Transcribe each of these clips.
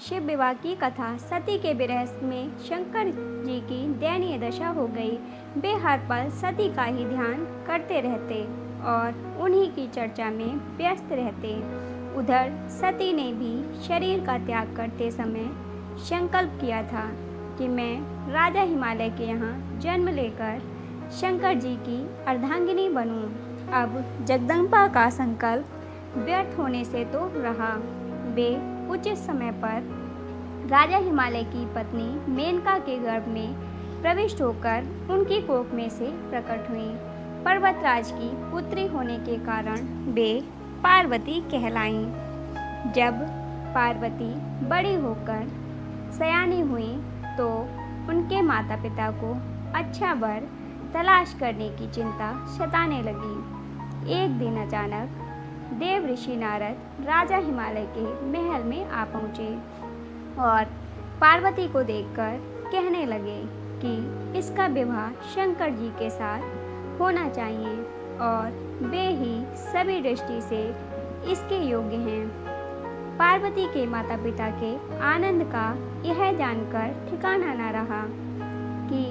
शिव विवाह की कथा। सती के विरह में शंकर जी की दयनीय दशा हो गई। वे हर पल सती का ही ध्यान करते रहते और उन्हीं की चर्चा में व्यस्त रहते। उधर सती ने भी शरीर का त्याग करते समय संकल्प किया था कि मैं राजा हिमालय के यहाँ जन्म लेकर शंकर जी की अर्धांगिनी बनूं। अब जगदम्बा का संकल्प व्यर्थ होने से तो रहा। वे उचित समय पर राजा हिमालय की पत्नी मेनका के गर्भ में प्रविष्ट होकर उनकी कोख में से प्रकट हुई। पर्वतराज की पुत्री होने के कारण वे पार्वती कहलाईं। जब पार्वती बड़ी होकर सयानी हुई तो उनके माता पिता को अच्छा वर तलाश करने की चिंता सताने लगी। एक दिन अचानक देव ऋषि नारद राजा हिमालय के महल में आ पहुँचे और पार्वती को देखकर कहने लगे कि इसका विवाह शंकर जी के साथ होना चाहिए और वे ही सभी दृष्टि से इसके योग्य हैं। पार्वती के माता पिता के आनंद का यह जानकर ठिकाना न रहा कि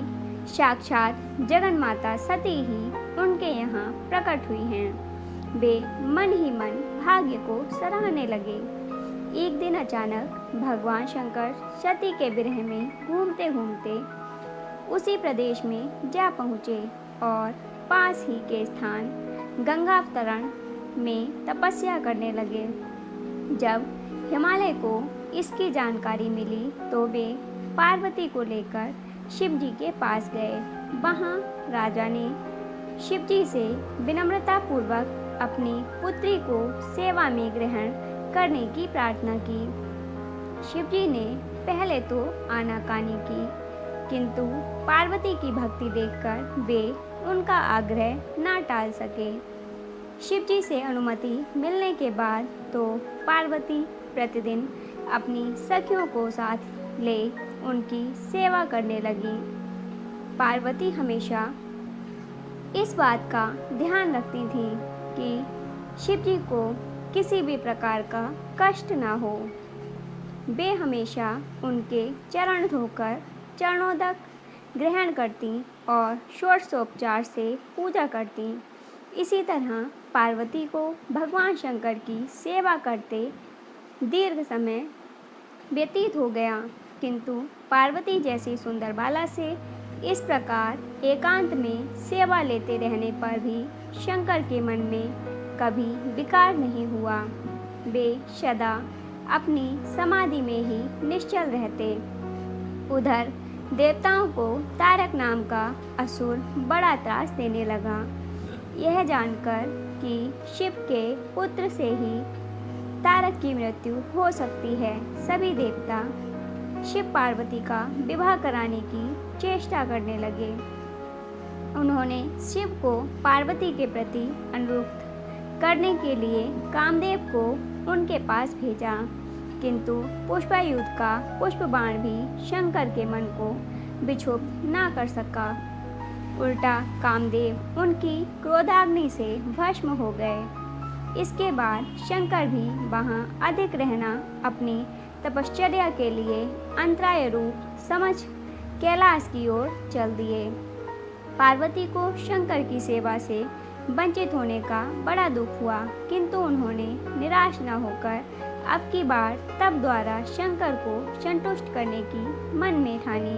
साक्षात जगन माता सती ही उनके यहाँ प्रकट हुई हैं। वे मन ही मन भाग्य को सराहने लगे। एक दिन अचानक भगवान शंकर सती के विरह में घूमते घूमते उसी प्रदेश में जा पहुँचे और पास ही के स्थान गंगावतरण में तपस्या करने लगे। जब हिमालय को इसकी जानकारी मिली तो वे पार्वती को लेकर शिव जी के पास गए। वहाँ राजा ने शिव जी से विनम्रतापूर्वक अपनी पुत्री को सेवा में ग्रहण करने की प्रार्थना की। शिव जी ने पहले तो आनाकानी की, किंतु पार्वती की भक्ति देखकर वे उनका आग्रह ना टाल सके। शिव जी से अनुमति मिलने के बाद तो पार्वती प्रतिदिन अपनी सखियों को साथ ले उनकी सेवा करने लगी। पार्वती हमेशा इस बात का ध्यान रखती थी कि शिव जी को किसी भी प्रकार का कष्ट ना हो। वे हमेशा उनके चरण धोकर चरणोदक ग्रहण करती और षोडशोपचार से पूजा करती। इसी तरह पार्वती को भगवान शंकर की सेवा करते दीर्घ समय व्यतीत हो गया, किंतु पार्वती जैसी सुंदर बाला से इस प्रकार एकांत में सेवा लेते रहने पर भी शंकर के मन में कभी विकार नहीं हुआ। वे सदा अपनी समाधि में ही निश्चल रहते। उधर देवताओं को तारक नाम का असुर बड़ा त्रास देने लगा। यह जानकर कि शिव के पुत्र से ही तारक की मृत्यु हो सकती है, सभी देवता शिव पार्वती का विवाह कराने की चेष्टा करने लगे। उन्होंने शिव को पार्वती के प्रति अनुरक्त करने के लिए कामदेव को उनके पास भेजा, किंतु पुष्पायुध का पुष्प बाण भी शंकर के मन को विक्षुब्ध ना कर सका। उल्टा कामदेव उनकी क्रोधाग्नि से भस्म हो गए। इसके बाद शंकर भी वहाँ अधिक रहना अपनी तपश्चर्या के लिए अंतराय रूप समझ कैलाश की ओर चल दिए। पार्वती को शंकर की सेवा से वंचित होने का बड़ा दुख हुआ, किंतु उन्होंने निराश न होकर अब की बार तप द्वारा शंकर को संतुष्ट करने की मन में ठानी।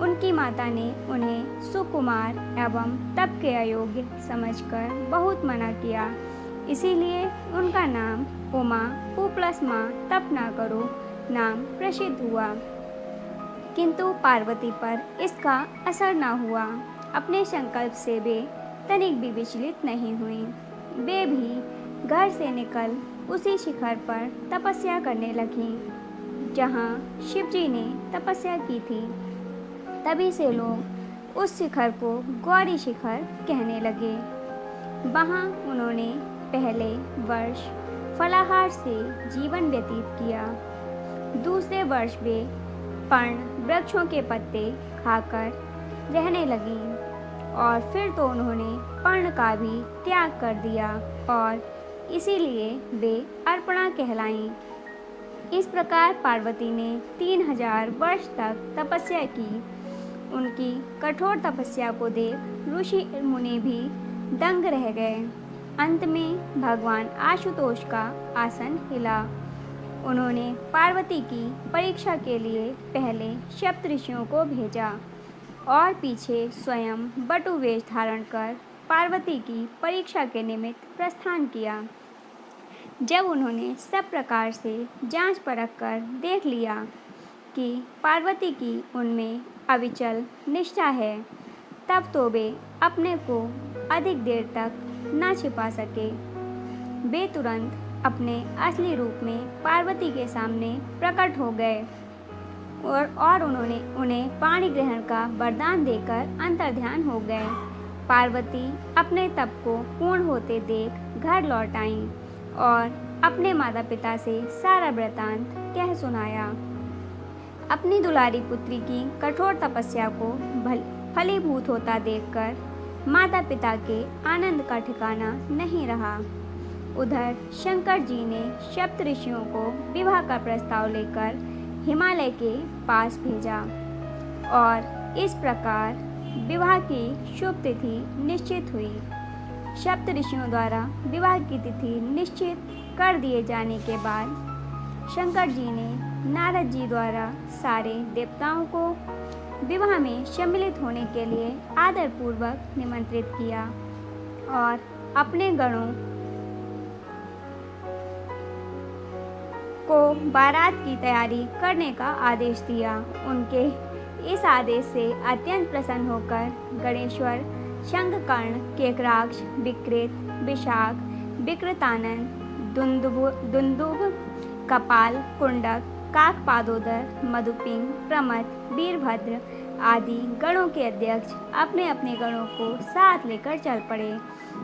उनकी माता ने उन्हें सुकुमार एवं तप के अयोग्य समझकर बहुत मना किया। इसीलिए उनका नाम उमा प्लस माँ तप ना करो नाम प्रसिद्ध हुआ। किंतु पार्वती पर इसका असर न हुआ। अपने संकल्प से वे तनिक भी विचलित नहीं हुई। वे भी घर से निकल उसी शिखर पर तपस्या करने लगीं जहाँ शिव जी ने तपस्या की थी। तभी से लोग उस शिखर को गौरी शिखर कहने लगे। वहाँ उन्होंने पहले वर्ष फलाहार से जीवन व्यतीत किया। दूसरे वर्ष वे पर्ण वृक्षों के पत्ते खाकर रहने लगीं और फिर तो उन्होंने पर्ण का भी त्याग कर दिया और इसीलिए वे अर्पणा कहलाईं। इस प्रकार पार्वती ने 3000 वर्ष तक तपस्या की। उनकी कठोर तपस्या को देख ऋषि मुनि भी दंग रह गए। अंत में भगवान आशुतोष का आसन हिला। उन्होंने पार्वती की परीक्षा के लिए पहले सप्तऋषियों को भेजा और पीछे स्वयं बटु वेश धारण कर पार्वती की परीक्षा के निमित्त प्रस्थान किया। जब उन्होंने सब प्रकार से जांच परख कर देख लिया कि पार्वती की उनमें अविचल निष्ठा है, तब तो वे अपने को अधिक देर तक न छिपा सके। वे तुरंत अपने असली रूप में पार्वती के सामने प्रकट हो गए और उन्होंने उन्हें पाणी ग्रहण का वरदान देकर अंतर्ध्यान हो गए। पार्वती अपने तप को पूर्ण होते देख घर लौट आईं और अपने माता पिता से सारा वृतांत कह सुनाया। अपनी दुलारी पुत्री की कठोर तपस्या को फलीभूत होता देखकर माता पिता के आनंद का ठिकाना नहीं रहा। उधर शंकर जी ने सप्तऋषियों को विवाह का प्रस्ताव लेकर हिमालय के पास भेजा और इस प्रकार विवाह की शुभ तिथि निश्चित हुई। सप्तऋषियों द्वारा विवाह की तिथि निश्चित कर दिए जाने के बाद शंकर जी ने नारद जी द्वारा सारे देवताओं को विवाह में सम्मिलित होने के लिए आदरपूर्वक निमंत्रित किया और अपने गणों को बारात की तैयारी करने का आदेश दिया। उनके इस आदेश से अत्यंत प्रसन्न होकर गणेश्वर, शंखकर्ण, केकराक्ष, विकृत, विशाख, विकृतानन, दुंदुभ, कपाल, कुंडक, काकपादोदर, मधुपिंग, प्रमथ, वीरभद्र आदि गणों के अध्यक्ष अपने अपने गणों को साथ लेकर चल पड़े।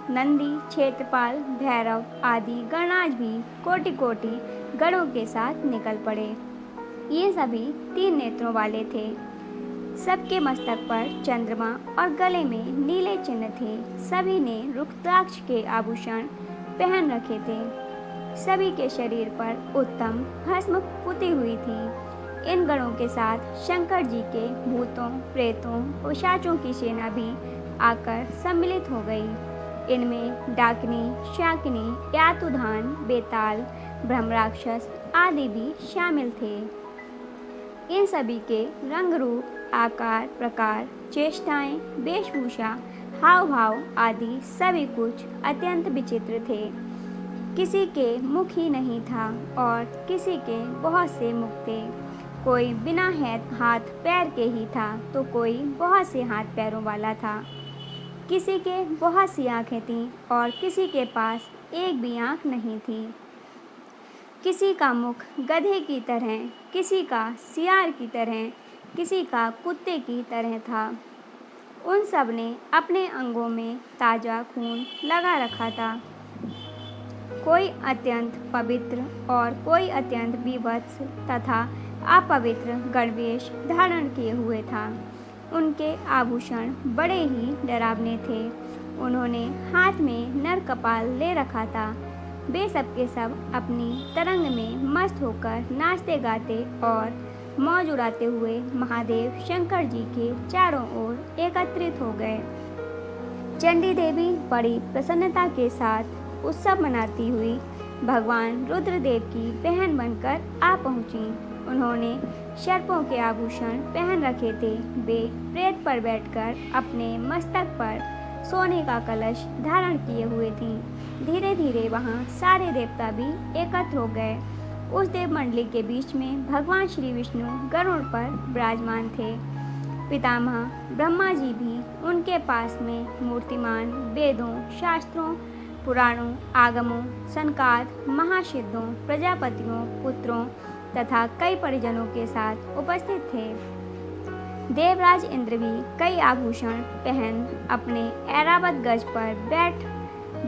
नंदी, क्षेत्रपाल, भैरव आदि गणराज भी कोटि कोटि गणों के साथ निकल पड़े। ये सभी 3 नेत्रों वाले थे। सबके मस्तक पर चंद्रमा और गले में नीले चिन्ह थे। सभी ने रुद्राक्ष के आभूषण पहन रखे थे। सभी के शरीर पर उत्तम भस्म पुती हुई थी। इन गणों के साथ शंकर जी के भूतों, प्रेतों, पिशाचों की सेना भी आकर सम्मिलित हो गई। इनमें डाकिनी, शाकिनी, यातुधान, बेताल, ब्रह्मराक्षस आदि भी शामिल थे। इन सभी के रंग रूप, आकार, प्रकार, चेष्टाएं, वेशभूषा, हाव भाव आदि सभी कुछ अत्यंत विचित्र थे। किसी के मुख ही नहीं था और किसी के बहुत से मुख थे। कोई बिना हाथ पैर के ही था तो कोई बहुत से हाथ पैरों वाला था। किसी के बहुत सी आँखें थीं और किसी के पास एक भी आँख नहीं थी। किसी का मुख गधे की तरह, किसी का सियार की तरह, किसी का कुत्ते की तरह था। उन सब ने अपने अंगों में ताज़ा खून लगा रखा था। कोई अत्यंत पवित्र और कोई अत्यंत विभत्स तथा अपवित्र गणवेश धारण किए हुए था। उनके आभूषण बड़े ही डरावने थे। उन्होंने हाथ में नर कपाल ले रखा था। वे सबके सब अपनी तरंग में मस्त होकर नाचते गाते और मौज उड़ाते हुए महादेव शंकर जी के चारों ओर एकत्रित हो गए। चंडी देवी बड़ी प्रसन्नता के साथ उत्सव मनाती हुई भगवान रुद्रदेव की बहन बनकर आ पहुंची। उन्होंने सर्पों के आभूषण पहन रखे थे। वे प्रेत पर बैठकर अपने मस्तक पर सोने का कलश धारण किए हुए थीं। धीरे धीरे वहाँ सारे देवता भी एकत्र हो गए। उस देव मंडली के बीच में भगवान श्री विष्णु गरुड़ पर विराजमान थे। पितामह ब्रह्मा जी भी उनके पास में मूर्तिमान वेदों, शास्त्रों, पुराणों, आगमों, सनकाद, महासिद्धों, प्रजापतियों, पुत्रों तथा कई परिजनों के साथ उपस्थित थे। देवराज इंद्र भी कई आभूषण पहन अपने ऐरावत गज पर बैठ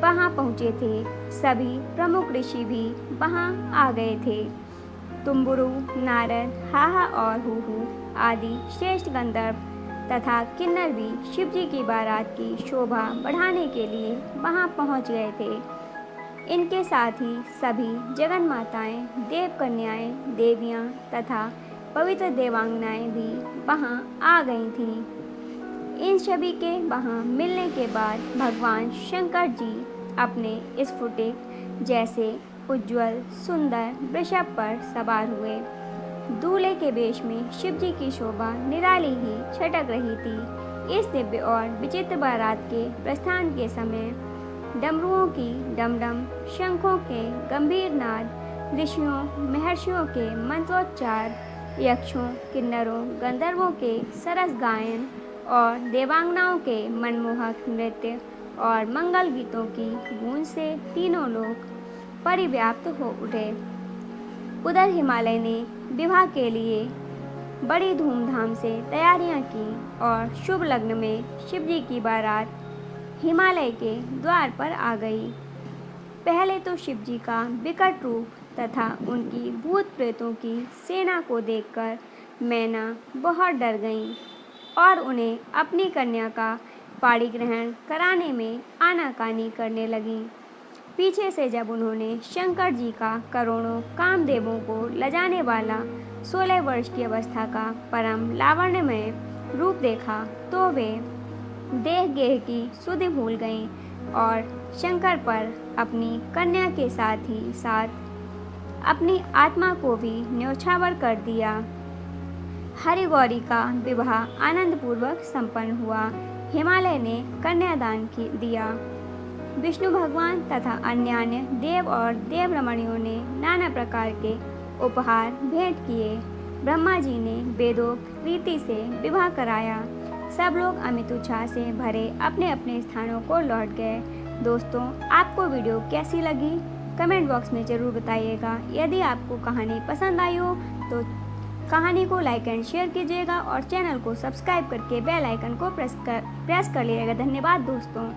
वहां पहुँचे थे। सभी प्रमुख ऋषि भी वहां आ गए थे। तुम्बुरु, नारद, हाहा और हूहू आदि श्रेष्ठ गंधर्व तथा किन्नर भी शिवजी की बारात की शोभा बढ़ाने के लिए वहां पहुंच गए थे। इनके साथ ही सभी जगन माताएं, देव कन्याएं, देवियां तथा पवित्र देवांगनाएं भी वहां आ गई थीं। इन सभी के वहां मिलने के बाद भगवान शंकर जी अपने स्फुटिक जैसे उज्ज्वल सुंदर वृषभ पर सवार हुए। दूल्हे के वेश में शिव जी की शोभा निराली ही छटक रही थी। इस दिव्य और विचित्र बारात के प्रस्थान के समय डमरुओं की डमडम, शंखों के गंभीर नाद, ऋषियों महर्षियों के मंत्रोच्चार, यक्षों, किन्नरों, गंधर्वों के सरस गायन और देवांगनाओं के मनमोहक नृत्य और मंगल गीतों की गूंज से तीनों लोग परिव्याप्त हो उठे। उधर हिमालय ने विवाह के लिए बड़ी धूमधाम से तैयारियां की और शुभ लग्न में शिवजी की बारात हिमालय के द्वार पर आ गई। पहले तो शिवजी का विकट रूप तथा उनकी भूत प्रेतों की सेना को देखकर मैना बहुत डर गईं और उन्हें अपनी कन्या का पाणी ग्रहण कराने में आनाकानी करने लगीं। पीछे से जब उन्होंने शंकर जी का करोड़ों कामदेवों को लजाने वाला 16 वर्ष की अवस्था का परम लावण्यमय रूप देखा तो वे देह गेह की सुधि भूल गईं और शंकर पर अपनी कन्या के साथ ही साथ अपनी आत्मा को भी न्यौछावर कर दिया। हरिगौरी का विवाह आनंदपूर्वक संपन्न हुआ। हिमालय ने कन्यादान दिया। विष्णु भगवान तथा अन्य देव और देवरमणियों ने नाना प्रकार के उपहार भेंट किए। ब्रह्मा जी ने वेदोक्त रीति से विवाह कराया। सब लोग अमित उत्साह से भरे अपने अपने स्थानों को लौट गए। दोस्तों, आपको वीडियो कैसी लगी कमेंट बॉक्स में ज़रूर बताइएगा। यदि आपको कहानी पसंद आई हो तो कहानी को लाइक एंड शेयर कीजिएगा और चैनल को सब्सक्राइब करके बेल आइकन को प्रेस कर लीजिएगा। धन्यवाद दोस्तों।